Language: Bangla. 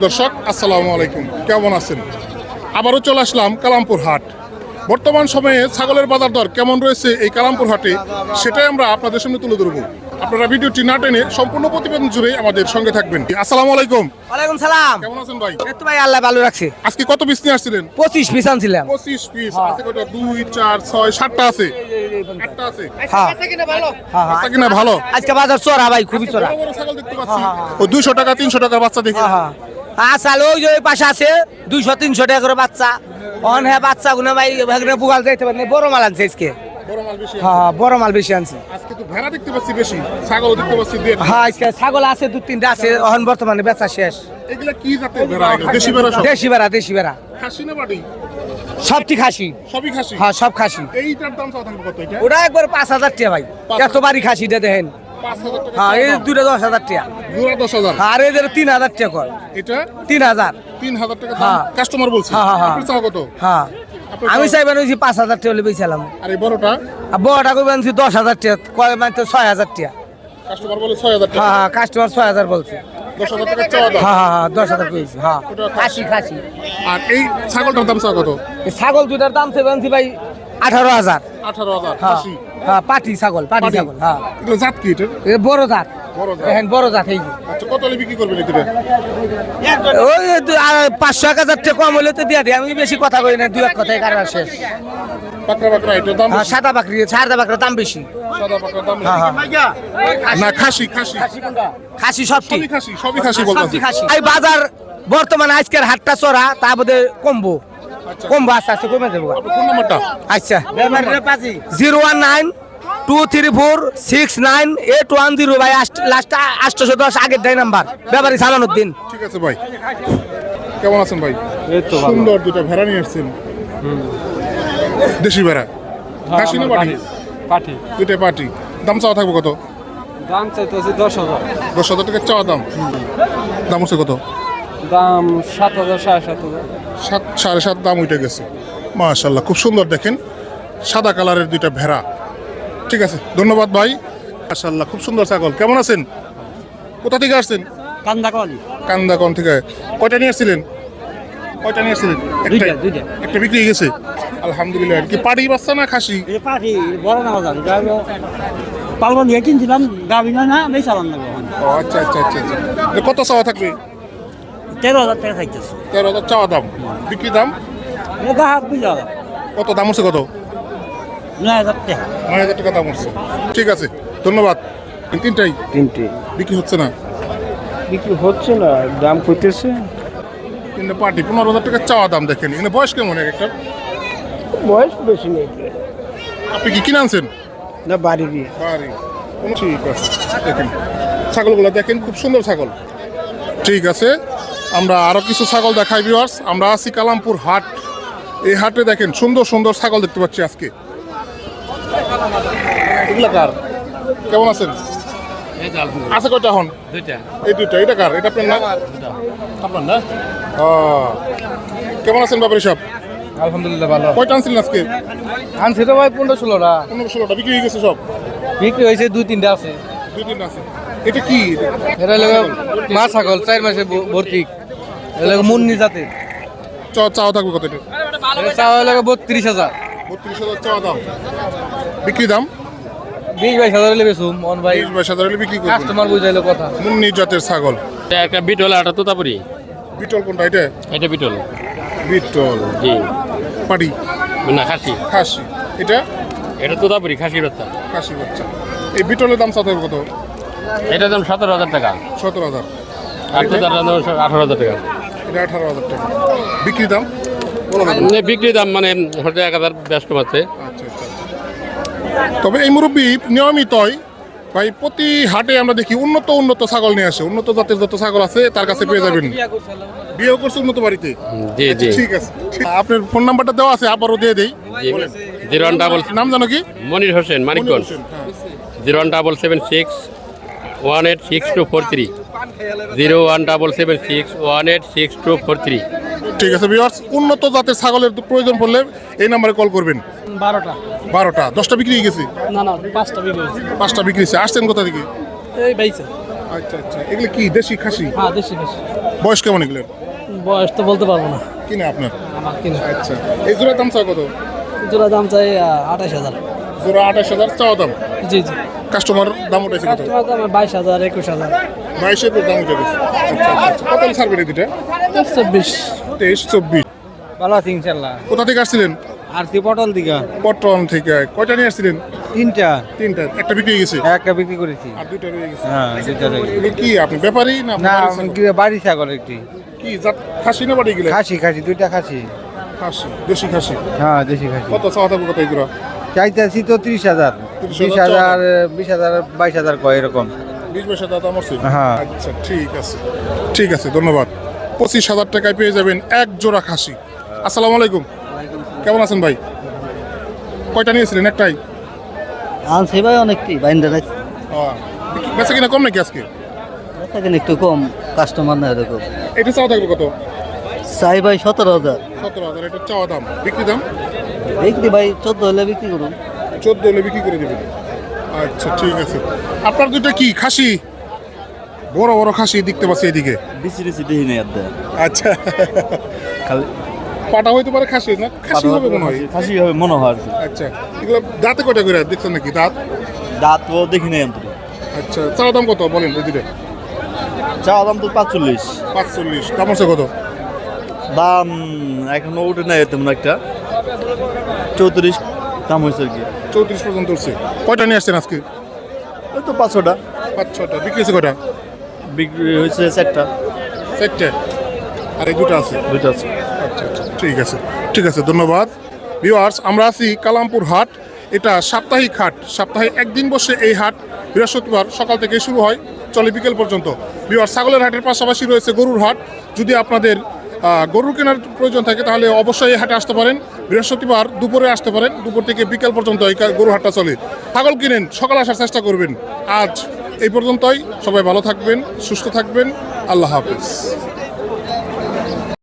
দর্শক আসসালামু আলাইকুম, কেমন আছেন? আবারও চলে আসলাম কালামপুর হাট। বর্তমান সময়ে ছাগলের বাজার দর কেমন রয়েছে এই কালামপুর হাটে, সেটাই আমরা আপনাদের সামনে তুলে ধরবো। আপনারা ভিডিওটি না টেনে সম্পূর্ণ প্রতিবেদন জুড়ে আমাদের সঙ্গে থাকবেন। আসসালামু আলাইকুম। ওয়ালাইকুম সালাম। কেমন আছেন ভাই? এই তো ভাই আল্লাহ ভালো রাখছে। আজকে কত পিস নিয়ে আসছিলেন? 25 পিস আনছিলাম। 25 পিস আছে। কত? 2 4 6 7টা আছে। 8টা আছে। হ্যাঁ হ্যাঁ বাচ্চা কিনা ভালো? আজকে বাজার চড়া ভাই, খুবই চড়া। বড় বড় ছাগল দেখতে পাচ্ছি। ও 200 টাকা 300 টাকা বাচ্চা দেখি। হ্যাঁ আচ্ছা, ওই যে ওই পাশে আছে 200-300 টাকা করে বাচ্চা। অন হ্যাঁ বাচ্চা গুলো ভাই ভাগনে বুগাল যাইতে পারে, বড় মাল আনছে আজকে। বড় মাল বেশি। হ্যাঁ বড় মাল বেশি আনছে আজকে তো ভেড়া দেখতে পাচ্ছি বেশি, ছাগল দেখতে পাচ্ছি দেড়। হ্যাঁ আজকে ছাগল আছে 2-3টা আছে, এখন বর্তমানে বেচা শেষ। এগুলা কি জাতের ভেড়া? দেশি ভেড়া সব? দেশি বেড়া, দেশি বেড়া খাসি না বাটি? সবটি খাসি। সবই খাসি। হ্যাঁ সব খাসি। এইটার দাম কত থাকবে? কত এটা? ওটা একবার 5,000 টাকা ভাই। 5,000 এত বাড়ি খাসিটা দেখেন। 5,000 টাকা। হ্যাঁ এই দুটো 10,000 টাকা। জোড়া 10,000। আর এদের 3,000 টাকা কর। এটা 3,000। 3,000 টাকা দাম। হ্যাঁ। কাস্টমার বলছে। হ্যাঁ, হ্যাঁ, আপনি চাও কত? হ্যাঁ আমি চাইবেন ওই যে 5,000 টাকা হলে বেচালাম। আর এই বড়টা? আর বড়টা করবেন 10,000 টাকা, কয় মানে 6,000 টাকা। কাস্টমার বলে 6,000 টাকা। হ্যাঁ হ্যাঁ কাস্টমার 6,000 বলছে। 10,000 টাকা চাওয়া দাম। হ্যাঁ হ্যাঁ 10,000 কইছি। হ্যাঁ ওটা খাসি খাসি। আর এই ছাগলটার দাম চাও কত? এই ছাগল দুটার দাম চাইবেন ভাই 18,000। 18,000। হ্যাঁ খাসি। হ্যাঁ পাটি ছাগল, পাটি পাটি। ছাগল। হ্যাঁ এগুলো জাত কি এটা? এটা বড় জাত। বড় জাত। দেখেন বড় জাত এই যে। আচ্ছা, কত হলে বিক্রি করবেন এটা? ওই 500-1,000 টাকা কম হলে তো দিয়া দিই, আমি বেশি কথা কই না, দুই এক কথাই কারবার শেষ। পাকড়া পাকড়া এটার দাম হ্যাঁ বেশি? সাদা বাকরির দাম বেশি। সাদা পাকড়ার দাম হ্যাঁ বেশি। হ্যাঁ না খাসি খাসি। খাসি সবটি। সবই খাসি, সবই খাসি সবজি বলতেছি। খাসি। এই বাজার বর্তমানে আজকের হাটটা চড়া, তা বোধে কমবো। আচ্ছা। কমবো আস্তে আস্তে কমে দেবো। আপনার ফোন নাম্বারটা? আচ্ছা 019-234-69-810 ভাই, লাস্ট 810 আগের দেয় নাম্বার, ব্যাপারী সালানুদ্দিন। ঠিক আছে ভাই। কেমন আছেন ভাই? এই তো ভালো। সুন্দর দুটো ভেড়া নিয়ে আসছেন। দেশি ভেড়া? খাসি না বাটি? পাঠি দুটো পাটি। দাম চাওয়া থাকবে কত? দাম চাইতেছে 10,000, 10,000 টাকা চাওয়া দাম। দাম হচ্ছে কত? দাম 7,000, 7,500। 7 7.5 দাম উঠে গেছে। মাশাআল্লাহ, খুব সুন্দর। দেখেন সাদা কালারের দুইটা ভেড়া। ঠিক আছে, ধন্যবাদ ভাই। মাশাআল্লাহ, খুব সুন্দর ছাগল। কেমন আছেন? কোথা থেকে আসছেন? কান্দাকলি কান্দাকন থেকে। কয়টা নিয়ে আসছিলেন? কয়টা নিয়ে আসছিলেন? একটাই? দুইটা। একটা বিক্রি হয়ে গেছে। আলহামদুলিল্লাহ। কি পাটি বাচ্চা না খাসি? পাঠি বড় না বাজার পালন দিয়ে কিনছিলাম, গাবি না বেচালাম না। ও আচ্ছা আচ্ছা আচ্ছা আচ্ছা। এটা কত চাওয়া থাকবে? 13,000 টাকা চাইতেছে। 13,000 চাওয়া দাম। বিক্রি দাম এটা হাত বুঝা কত? দাম হচ্ছে কত? 9,000 টাকা। 9,000 টাকা দাম হচ্ছে। ঠিক আছে, ধন্যবাদ। এই তিনটাই তিনটে বিক্রি হচ্ছে না? বিক্রি হচ্ছে না, দাম করতেছে। তিনটা পার্টি 15,000 টাকা চাওয়া দাম। দেখেন এখানে বয়স কেমন একটা? বয়স বেশি নেই আপনি কি কিনে আনছেন? না, বাড়ি দিয়ে। বাড়ি। ঠিক আছে। দেখেন ছাগলগুলো দেখেন, খুব সুন্দর ছাগল। ঠিক আছে, আমরা আরো কিছু ছাগল দেখাই ভিউয়ার্স। আমরা আছি কালামপুর হাট। এই হাটে দেখেন সুন্দর সুন্দর ছাগল দেখতে পাচ্ছি আজকে। এগুলা কার? কেমন আছেন? আছে কয়টা এখন? দুইটা। এই দুইটা। এটা কার? এটা আপনার না? আপনার না? কেমন আছেন ব্যাপারী সব? আলহামদুলিল্লাহ ভালো। কয়টা আনছিলেন আজকে? আনছে তো ভাই 15-16টা। 15-16টা বিক্রি হয়ে গেছে সব? বিক্রি হয়েছে 2-3টা আছে। 2-3 আছে। এটা কি? এটা লাগে মা ছাগল, 4 মাসে ভর্তি। এটা লাগে মুন্নি জাতের। চাওয়া থাকবে কত? এটা এটা চাওয়া লাগে 32,000। 32,000 চাওয়া দাম। বিক্রি দাম 20-22,000 হলে বেচুম মন ভাই। 22,000 হলে বিক্রি করবেন। কাস্টমার বুঝাইলো কথা। মুন্নি জাতের ছাগল। একটা বিটল আর একটা তোতাপুরি। বিটল কোনটা? এটা এটা বিটল। বিটল। জি। পাটি না খাসি। খাসি। এটা এটা তোতাপুরি খাসির বাচ্চা। খাসি বাচ্চা। এই বিটলের দাম চাওয়া থাকবে কত? এটার দাম 17,000 টাকা। 17,000। আর তোতার দাম 18,000 টাকা। এটা 18,000 টাকা। বিক্রি দাম? বিক্রি দাম মানে হয়তো 1,000 বেশ কমাচ্ছে। আচ্ছা আচ্ছা আচ্ছা। তবে এই মুরব্বী নিয়মিতই ভাই প্রতি হাটে আমরা দেখি উন্নত উন্নত ছাগল নিয়ে আসে। উন্নত জাতের যত ছাগল আছে তার কাছে পেয়ে যাবেন। বিয়েও করছে উন্নত বাড়িতে? জি জি। ঠিক আছে। আপনার ফোন নাম্বারটা দেওয়া আছে, আবারও দিয়ে দেই। 01 নাম জানো কি? মনির হোসেন মানিকগঞ্জ। 01776 186243। 01776 186243। ঠিক আছে ভিউয়ার্স, উন্নত জাতের ছাগলের প্রয়োজন পড়লে এই নাম্বারে কল করবেন। 12টা। 12টা। 10টা বিক্রি হয়ে গেছে? না না, 5টা বিক্রি হয়েছে। 5টা বিক্রি হয়েছে। আসছেন কোথা থেকে? এই বাইছে। আচ্ছা আচ্ছা। এগুলো কি দেশি খাসি? হ্যাঁ দেশি দেশি। বয়স কেমন এগুলোর? বয়স তো বলতে পারবো না। কিনা আপনার? আমার কিনা আচ্ছা, এই জোড়ার দাম চাও কত? জোড়া দাম চাই 28,000। জোড়া 28,000 চাওয়া দাম। জি জি। কাস্টমার দাম উঠেছে কত? কাস্টমার দাম 22,000, 21,000, 22,000 দাম উঠে গেছে। আচ্ছা, কত ছাড়বেন এই দুটা? 24। 23, 24। ভালো আছি ইনশাল্লাহ। কোথা থেকে আসছিলেন? আর তুই পটল দিকা পট্টন থেকে। কয়টা নিয়ে আসছিলেন? 3টা, তিনটা। একটা বিক্রি হয়ে গেছে একটা বিক্রি করেছি। আর দুইটা রয়ে গেছে। হ্যাঁ, দুইটা রয়ে গেছে। এগুলো কি আপনি ব্যাপারী না না, বাড়ির ছাগল? বাড়ি ছাগল একটি। কি জাত? খাসি না বাড়ি গেলে? খাসি, দুইটা খাসি। খাসি, দেশি খাসি। হ্যাঁ, দেশি খাসি। কত চাওয়া থাকবে কত এগুলো? চাইতেছি তো 30,000, 30,000, 20,000, 22,000 কয় এরকম। 20,000 দাম আছে। হ্যাঁ। আচ্ছা, ঠিক আছে, ধন্যবাদ। 25,000 টাকায় পেয়ে যাবেন এক জোড়া খাসি। আসসালামু আলাইকুম, কেমন আছেন ভাই? কয়টা নিয়েছিলেন? একটাই? আনছি ভাই অনেকটি বাইন্দা রাখছি। বেচা কিনা কম নাকি আজকে? এখন একটু কম, কাস্টমার না এরকম। এটা চাওয়া থাকবে কত? চাই ভাই 17,000। 17,000 এটা চাওয়া দাম। বিক্রি দাম? বিক্রি ভাই 14 হলে বিক্রি করুন। 14 হলে বিক্রি করে দেবেন। আচ্ছা, ঠিক আছে। আপনার দুটো কি খাসি? বড় বড় খাসি দেখতে পাচ্ছি এদিকে। বেশি দেখি না ইয়ার আচ্ছা, খালি পাটা হইতে পারে খাসি না? খাসি হবে মনে হয়। খাসি হবে মনে হয় আর কি। আচ্ছা, এগুলো দাঁতে কয়টা করে দেখছেন নাকি? দাঁত? দাঁত ও দেখি নাই অন্তত। আচ্ছা, চাওয়া দাম কত বলেন এই দুটো? চাওয়া দাম তো 45। 45। দাম আছে কত? দাম এখনো উঠে নাই তেমন একটা। 34 দাম হয়েছে আর কি। 34 পর্যন্ত উঠছে। কয়টা নিয়ে আসছেন আজকে? ওই তো 5-6টা 5-6টা। বিক্রি হয়েছে কয়টা? বিক্রি হয়েছে 4টা। 4টে। আর এই দুটো আছে। দুইটা আছে। আচ্ছা, ঠিক আছে, ধন্যবাদ। ভিউয়ার্স, আমরা আছি কালামপুর হাট। এটা সাপ্তাহিক হাট। সপ্তাহে একদিন বসে এই হাট। বৃহস্পতিবার সকাল থেকে শুরু হয়, চলে বিকেল পর্যন্ত। ভিউয়ার্স, ছাগলের হাটের পাশাপাশি রয়েছে গরুর হাট। যদি আপনাদের গরু কেনার প্রয়োজন থাকে তাহলে অবশ্যই এই হাটে আসতে পারেন। বৃহস্পতিবার দুপুরে আসতে পারেন, দুপুর থেকে বিকেল পর্যন্ত এই গরু হাটটা চলে। ছাগল কিনেন, সকালে আসার চেষ্টা করবেন। আজ এই পর্যন্তই। সবাই ভালো থাকবেন, সুস্থ থাকবেন। আল্লাহ হাফেজ।